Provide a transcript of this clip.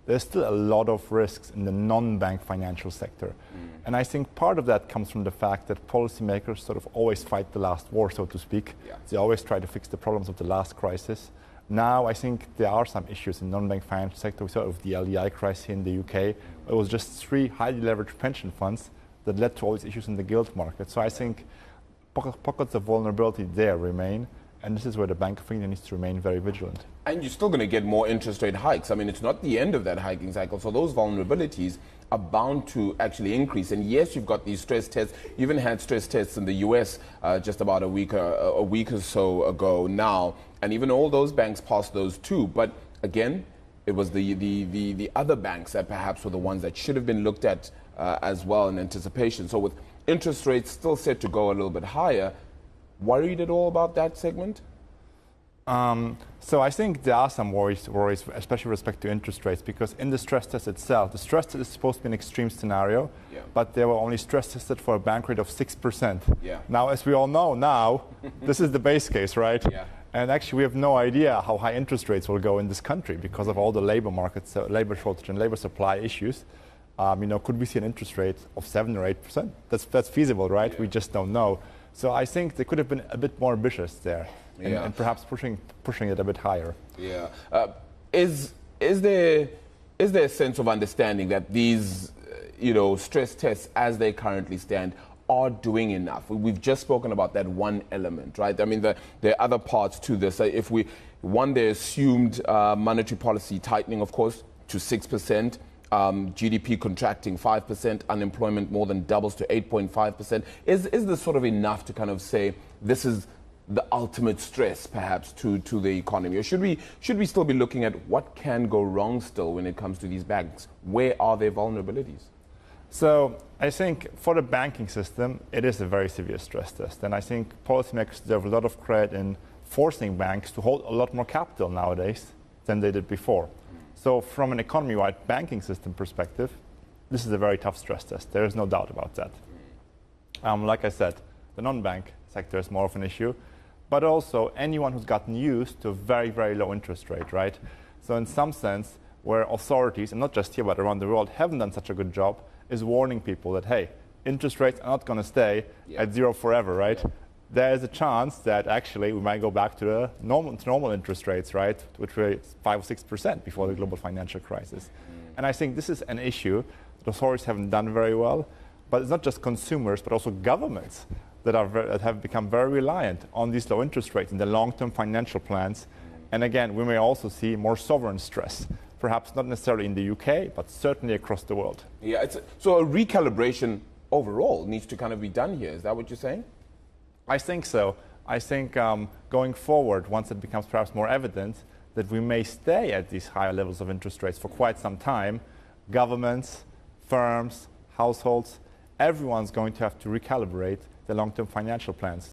there's still a lot of risks in the non-bank financial sector. And I think part of that comes from the fact that policymakers sort of always fight the last war, so to speak. Yeah. They always try to fix the problems of the last crisis. Now, I think there are some issues in non-bank financial sector. We saw of the LDI crisis in the UK. It was just 3 highly leveraged pension funds that led to all these issues in the gilt market. So I think pockets of vulnerability there remain. And this is where the Bank of England needs to remain very vigilant. And you're still going to get more interest rate hikes. I mean, it's not the end of that hiking cycle. So those vulnerabilities are bound to actually increase. And yes, you've got these stress tests. You even had stress tests in the US just about a week or so ago now. And even all those banks passed those too. But again, it was the other banks that perhaps were the ones that should have been looked at as well in anticipation. So with interest rates still set to go a little bit higher, worried at all about that segment? So I think there are some worries, especially with respect to interest rates, because in the stress test itself, the stress test is supposed to be an extreme scenario, but they were only stress tested for a bank rate of 6%. Yeah. Now, as we all know now, this is the base case, right? Yeah. And actually, we have no idea how high interest rates will go in this country because of all the labor markets, labor shortage and labor supply issues. Could we see an interest rate of 7 or 8%? That's feasible, right? Yeah. We just don't know. So I think they could have been a bit more ambitious there, and perhaps pushing it a bit higher. Yeah. Is there a sense of understanding that these, stress tests as they currently stand are doing enough? We've just spoken about that one element, right? I mean, there are other parts to this. If they assumed monetary policy tightening, of course, to 6%. GDP contracting 5%, unemployment more than doubles to 8.5%. Is this sort of enough to kind of say this is the ultimate stress, perhaps, to the economy? Or should we still be looking at what can go wrong still when it comes to these banks? Where are their vulnerabilities? So I think for the banking system, it is a very severe stress test. And I think policymakers deserve a lot of credit in forcing banks to hold a lot more capital nowadays than they did before. So from an economy-wide banking system perspective, this is a very tough stress test. There is no doubt about that. Like I said, the non-bank sector is more of an issue, but also anyone who's gotten used to a very, very low interest rate, right? So in some sense, where authorities, and not just here but around the world, haven't done such a good job, is warning people that, hey, interest rates are not going to stay at zero forever, right? Yeah. There is a chance that actually we might go back to the normal interest rates, right, which were 5 or 6% before the global financial crisis. And I think this is an issue that authorities haven't done very well, but it's not just consumers, but also governments that have become very reliant on these low interest rates in the long-term financial plans. And again, we may also see more sovereign stress, perhaps not necessarily in the UK, but certainly across the world. Yeah, so a recalibration overall needs to kind of be done here. Is that what you're saying? I think so. I think going forward, once it becomes perhaps more evident that we may stay at these higher levels of interest rates for quite some time, governments, firms, households, everyone's going to have to recalibrate their long-term financial plans.